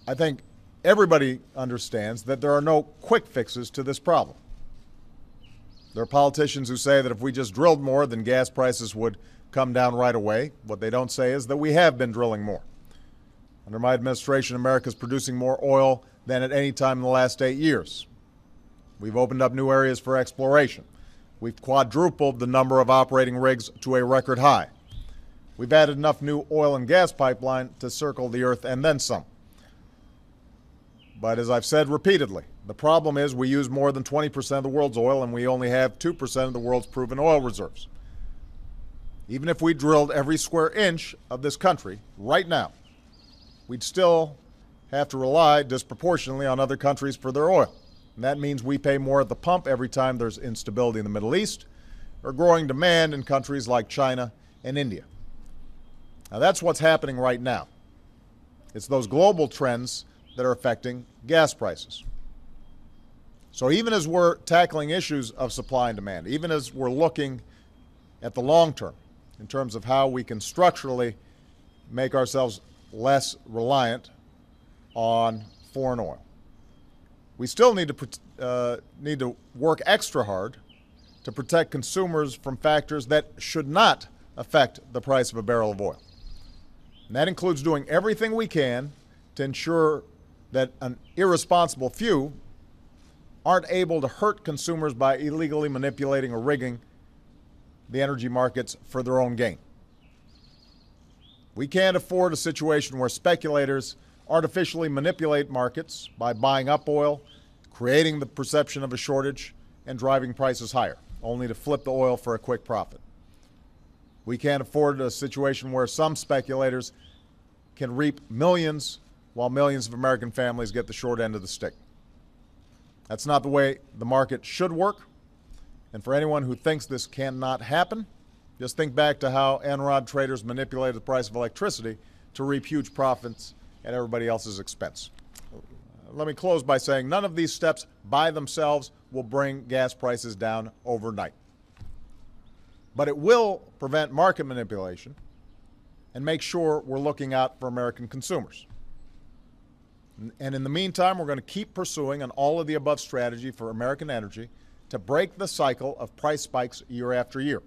I think everybody understands that there are no quick fixes to this problem. There are politicians who say that if we just drilled more, then gas prices would come down right away. What they don't say is that we have been drilling more. Under my administration, America is producing more oil than at any time in the last 8 years. We've opened up new areas for exploration. We've quadrupled the number of operating rigs to a record high. We've added enough new oil and gas pipeline to circle the earth and then some. But as I've said repeatedly, the problem is we use more than 20% of the world's oil and we only have 2% of the world's proven oil reserves. Even if we drilled every square inch of this country right now, we'd still have to rely disproportionately on other countries for their oil. And that means we pay more at the pump every time there's instability in the Middle East or growing demand in countries like China and India. Now that's what's happening right now. It's those global trends that are affecting gas prices. So even as we're tackling issues of supply and demand, even as we're looking at the long term in terms of how we can structurally make ourselves less reliant on foreign oil, we still need to work extra hard to protect consumers from factors that should not affect the price of a barrel of oil. And that includes doing everything we can to ensure that an irresponsible few aren't able to hurt consumers by illegally manipulating or rigging the energy markets for their own gain. We can't afford a situation where speculators artificially manipulate markets by buying up oil, creating the perception of a shortage, and driving prices higher, only to flip the oil for a quick profit. We can't afford a situation where some speculators can reap millions while millions of American families get the short end of the stick. That's not the way the market should work. And for anyone who thinks this cannot happen, just think back to how Enron traders manipulated the price of electricity to reap huge profits at everybody else's expense. Let me close by saying none of these steps by themselves will bring gas prices down overnight. But it will prevent market manipulation and make sure we're looking out for American consumers. And in the meantime, we're going to keep pursuing an all-of-the-above strategy for American energy to break the cycle of price spikes year after year.